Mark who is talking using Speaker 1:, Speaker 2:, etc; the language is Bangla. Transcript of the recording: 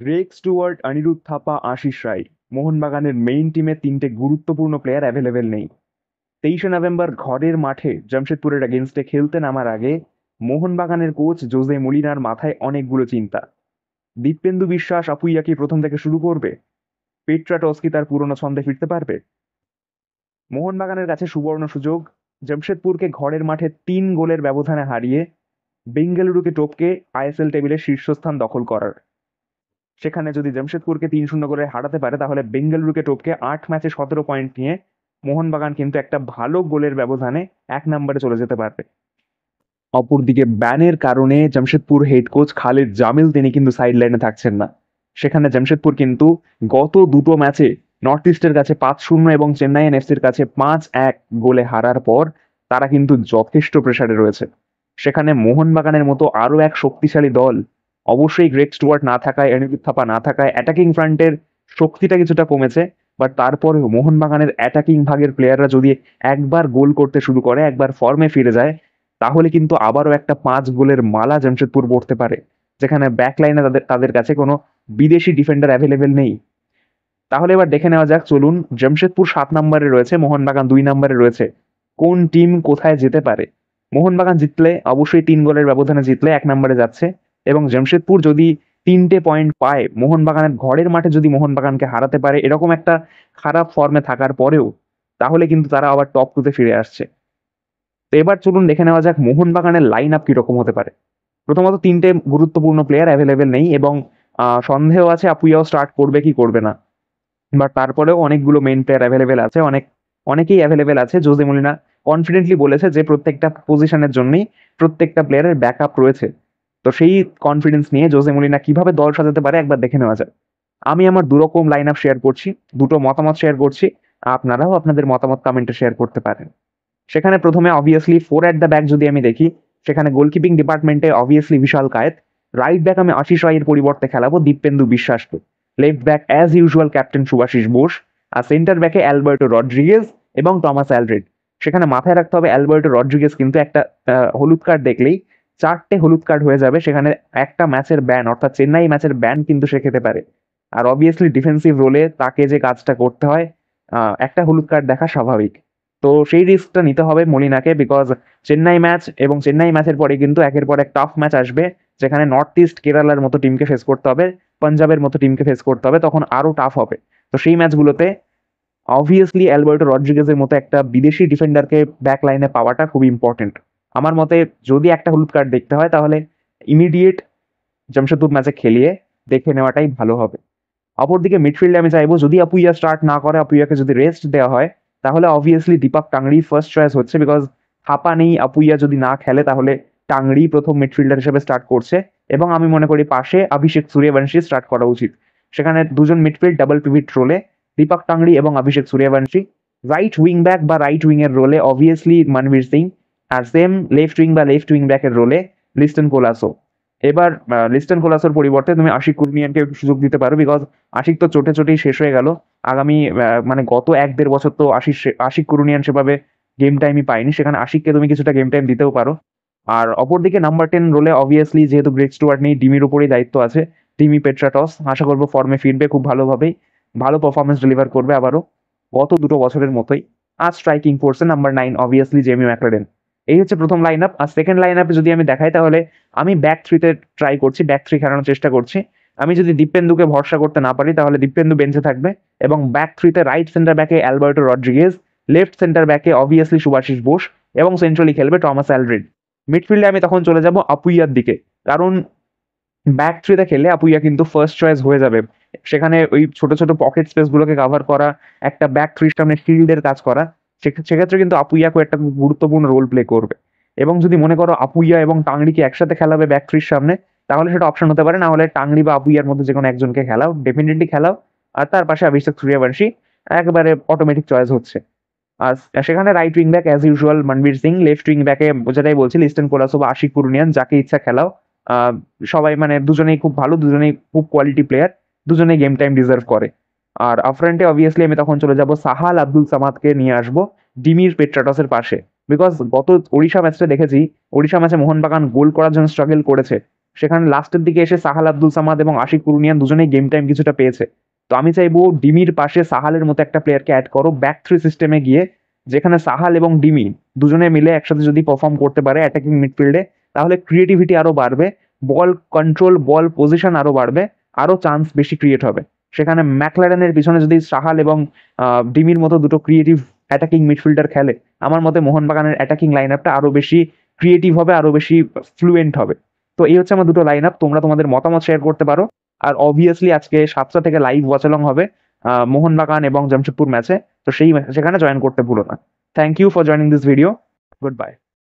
Speaker 1: গ্রেগ স্টুয়ার্ট, অনিরুদ্ধ থাপা, আশিস রায়। মোহনবাগানের মেইন টিমে তিনটে গুরুত্বপূর্ণ প্লেয়ার অ্যাভেলেবেল নেই। 23শে নভেম্বর ঘরের মাঠে জামশেদপুরের এগেনস্টে খেলতে নামার আগে মোহনবাগানের কোচ জোজে মলিনার মাথায় অনেকগুলো চিন্তা। দীপেন্দু বিশ্বাস আপুইয়া কি প্রথম থেকে শুরু করবে? পেট্রাটস কি তার পুরনো ছন্দে ফিরতে পারবে? মোহনবাগানের কাছে সুবর্ণ সুযোগ জামশেদপুরকে ঘরের মাঠে 3 গোলের ব্যবধানে হারিয়ে বেঙ্গালুরুকে টপকে আইএসএল টেবিলের শীর্ষস্থান দখল করার। সেখানে যদি জামশেদপুরকে 3-0 করে হারাতে পারে তাহলে বেঙ্গালুরুকে টপকে 8 ম্যাচে 17 পয়েন্ট নিয়ে মোহনবাগান কিন্তু একটা ভালো গোলের ব্যবধানে 1 নম্বরে চলে যেতে পারবে। অপরদিকে ব্যানের কারণে জামশেদপুর হেড কোচ খালিদ জামিল তিনি কিন্তু সাইড লাইনে থাকছেন না। সেখানে জামশেদপুর কিন্তু গত দুটো ম্যাচে নর্থ ইস্টের কাছে 5-0 এবং চেন্নাই এনএফসির কাছে 5-1 গোলে হারার পর তারা কিন্তু যথেষ্ট প্রেসারে রয়েছে। সেখানে মোহনবাগানের মতো আরো এক শক্তিশালী দল, অবশ্যই গ্রেগ স্টুয়ার্ট না থাকায়, অনিরুদ্ধ থাপা না থাকায় অ্যাটাকিং ফ্রন্টের শক্তিটা কিছুটা কমেছে। বাট তারপরেও মোহনবাগানের অ্যাটাকিং ভাগের প্লেয়াররা যদি একবার গোল করতে শুরু করে, একবার ফর্মে ফিরে যায়, তাহলে কিন্তু আবারও একটা 5 গোলের মালা জামশেদপুর পড়তে পারে, যেখানে ব্যাকলাইনে তাদের তাদের কাছে কোনো বিদেশি ডিফেন্ডার অ্যাভেলেবেল নেই। তাহলে এবার দেখে নেওয়া যাক, চলুন। জামশেদপুর 7 নম্বরে রয়েছে, মোহনবাগান 2 নম্বরে রয়েছে। কোন টিম কোথায় যেতে পারে? মোহনবাগান জিতলে, অবশ্যই 3 গোলের ব্যবধানে জিতলে 1 নম্বরে যাচ্ছে। এবং জামশেদপুর যদি 3টে পয়েন্ট পায়, মোহনবাগানের ঘরের মাঠে যদি মোহনবাগানকে হারাতে পারে এরকম একটা খারাপ ফর্মে থাকার পরেও, তাহলে কিন্তু তারা আবার টপ 2-তে ফিরে আসছে। তো এবার চলুন দেখে নেওয়া যাক মোহনবাগানের লাইন আপ কিরকম হতে পারে। প্রথমত 3টে গুরুত্বপূর্ণ প্লেয়ার অ্যাভেলেবেল নেই এবং সন্দেহ আছে আপুইয়াও স্টার্ট করবে কি করবে না। বাট তারপরেও অনেকগুলো মেইন প্লেয়ার অ্যাভেলেবেল আছে, অনেকেই অ্যাভেলেবেল আছে। জোজে মলিনা কনফিডেন্টলি বলেছে যে প্রত্যেকটা পজিশনের জন্যই প্রত্যেকটা প্লেয়ারের ব্যাকআপ রয়েছে। তো সেই কনফিডেন্স নিয়ে জোজে মলিনা কিভাবে দল সাজাতে পারে একবার দেখে নেওয়া যায়। আমি আমার দুরকম লাইন আপ শেয়ার করছি, দুটো মতামত শেয়ার করছি। আপনারাও আপনাদের মতামত কমেন্টে শেয়ার করতে পারেন। সেখানে প্রথমে অবভিয়াসলি 4 অ্যাট দ্য ব্যাক যদি আমি দেখি, সেখানে গোলকিপিং ডিপার্টমেন্টে obviously Vishal Kaith. Right back আমি আশিস রায়ের পরিবর্তে খেলাবো দীপেন্দু বিশ্বাসকে। Left back as usual captain Subhasish Bose. আর সেন্টার ব্যাকে অ্যালবার্টো রড্রিগেজ এবং টমাস অ্যালড্রেড। সেখানে মাথায় রাখতে হবে অ্যালবার্টো রড্রিগেজ কিন্তু একটা হলুদ কার্ড দেখলেই 4টে হলুদ কার্ড হয়ে যাবে। সেখানে একটা ম্যাচের ব্যান, অর্থাৎ চেন্নাই ম্যাচের ব্যান কিন্তু সে খেতে পারে। আর অবভিয়াসলি ডিফেন্সিভ রোলে তাকে যে কাজটা করতে হয়, একটা হলুদ কার্ড দেখা স্বাভাবিক। তো সেই রিস্কটা নিতে হবে মলিনাকে, বিকজ চেন্নাই ম্যাচ এবং চেন্নাই ম্যাচের পরে কিন্তু একের পর এক টাফ ম্যাচ আসবে, যেখানে নর্থ ইস্ট কেরালার মতো টিমকে ফেস করতে হবে, পাঞ্জাবের মতো টিমকে ফেস করতে হবে, তখন আরো টাফ হবে। তো সেই ম্যাচগুলোতে অবভিয়াসলি অ্যালবার্টো রড্রিগেজের মতো একটা বিদেশি ডিফেন্ডারকে ব্যাক লাইনে পাওয়াটা খুব ইম্পর্টেন্ট। আমার মতে যদি একটা হলুদ কার্ড দেখতে হয় তাহলে ইমিডিয়েট জামশেদপুর ম্যাচে খেলিয়ে দেখে নেওয়াটাই ভালো হবে। অপরদিকে মিডফিল্ডে আমি চাইবো যদি আপুইয়া স্টার্ট না করে, আপুইয়াকে যদি রেস্ট দেওয়া হয়, তাহলে obviously Deepak Tangri first choice হচ্ছে, বিকজ থাপা নেই। আপুইয়া যদি না খেলে তাহলে টাংরি প্রথম মিডফিল্ডার হিসেবে স্টার্ট করছে এবং আমি মনে করি পাশে অভিষেক সূর্যবংশী স্টার্ট করা উচিত। সেখানে দুজন মিডফিল্ড ডাবল পিভিট রোলে দীপক টাংরি এবং অভিষেক সূর্যবংশী। রাইট উইং ব্যাক বা রাইট উইং এর রোলে অবভিয়াসলি মনবীর সিং। আর সেম লেফট উইং বা লেফট উইং ব্যাকের রোলে লিস্টন কোলাসো। এবার লিস্টন কোলাসোর পরিবর্তে তুমি আশিক কুরনিয়ানকে একটু সুযোগ দিতে পারো, বিকজ আশিক তো চোটে চোটেই শেষ হয়ে গেল। আগামী মানে গত 1-1.5 বছর তো আশিক কুরুনিয়ান সেভাবে গেম টাইমই পায়নি, সেখানে আশিককে তুমি কিছুটা গেম টাইম দিতেও পারো। আর অপরদিকে নাম্বার 10 রোলে অবভিয়াসলি যেহেতু গ্রেগ স্টুয়ার্ট নেই, ডিমির উপরেই দায়িত্ব আছে। ডিমি পেট্রাটস আশা করবো ফর্মে ফিরবে খুব ভালোভাবেই, ভালো পারফরমেন্স ডেলিভার করবে আবারও গত দুটো বছরের মতোই। আর স্ট্রাইকিং ফোর্সে নাম্বার 9 অবভিয়াসলি জেমি ম্যাকলারেন। এই হচ্ছে প্রথম লাইন আপ। আর সেকেন্ড লাইন আপে যদি আমি দেখাই তাহলে আমি ব্যাক 3-তে ট্রাই করছি, ব্যাক 3 খেলানোর চেষ্টা করছি। আমি যদি দীপেন্দুকে ভরসা করতে না পারি তাহলে দীপেন্দু বেঞ্চে থাকবে এবং ব্যাক 3-তে রাইট সেন্টার ব্যাকে অ্যালবার্টো রড্রিগেজ, লেফট সেন্টার ব্যাকে অবভিয়াসলি সুভাশিস বোস এবং সেন্ট্রালি খেলবে টমাস অ্যালড্রেড। মিডফিল্ডে আমি তখন চলে যাব আপুইয়ার দিকে, কারণ ব্যাক 3-তে খেললে আপুইয়া কিন্তু ফার্স্ট চয়েস হয়ে যাবে। সেখানে ওই ছোট ছোট পকেট স্পেস গুলোকে কভার করা, একটা ব্যাক 3 সামনে শিল্ডের কাজ করা, সেক্ষেত্রে কিন্তু আপুইয়াকে একটা গুরুত্বপূর্ণ রোল প্লে করবে। এবং যদি মনে করো আপুইয়া এবং টাংরিকে একসাথে খেলাবে ব্যাক 3 সামনে, তাহলে সেটা অপশন হতে পারে। না হলে টাংরি বা আপুইয়ার মধ্যে যে কোনো একজনকে খেলাও, ডেফিনেটলি খেলাও। আর তার পাশে অভিষেক সূর্যবংশী একেবারে অটোমেটিক চয়েস হচ্ছে। আর সেখানে right wing back as usual Manvir Singh, left wing ব্যাকে যেটাই বলছি লিস্টন কোলাসো বা আশিক কুরুনিয়ান, যাকে ইচ্ছা খেলাও। আহ, সবাই মানে দুজনেই খুব ভালো, দুজনেই খুব কোয়ালিটি প্লেয়ার, দুজনেই গেম টাইম ডিজার্ভ করে। আর আফ্রন্টে অবভিয়াসলি আমি তখন চলে যাব সাহাল আব্দুল সামাদকে নিয়ে আসবো ডিমির পেট্রাটসের পাশে, বিকজ গত ওড়িশা ম্যাচটা দেখেছি, ওড়িশা ম্যাচে মোহনবাগান গোল করার জন্য স্ট্রাগল করেছে। সেখানে লাস্টের দিকে এসে সাহাল আব্দুল সামাদ এবং আশিক কুরুনিয়ান দুজনেই গেম টাইম কিছুটা পেয়েছে। তো আমি চাইবো ডিমির পাশে সাহালের মতো একটা প্লেয়ারকে অ্যাড করো ব্যাক থ্রি সিস্টেমে গিয়ে, যেখানে সাহাল এবং ডিমি দুজনে মিলে একসাথে যদি পারফর্ম করতে পারে অ্যাটাকিং মিডফিল্ডে, তাহলে ক্রিয়েটিভিটি আরো বাড়বে, বল কন্ট্রোল বল পজিশন আরো বাড়বে, আরো চান্স বেশি ক্রিয়েট হবে। সেখানে ম্যাকলারেনের পিছনে যদি সাহাল এবং ডিমির মতো দুটো ক্রিয়েটিভ অ্যাটাকিং মিডফিল্ডার খেলে, আমার মতে মোহনবাগানের অ্যাটাকিং লাইন আপটা আরো বেশি ক্রিয়েটিভ হবে, আরো বেশি ফ্লুয়েন্ট হবে। তো এই হচ্ছে আমার দুটো লাইন আপ, তোমরা তোমাদের মতামত শেয়ার করতে পারো। আর অবভিয়াসলি আজকে 7টা থেকে লাইভ ওয়াচ অ্যালং হবে মোহনবাগান এবং জামশেদপুর ম্যাচে, তো সেখানে জয়েন করতে ভুলো না। Thank you for joining this video, good by.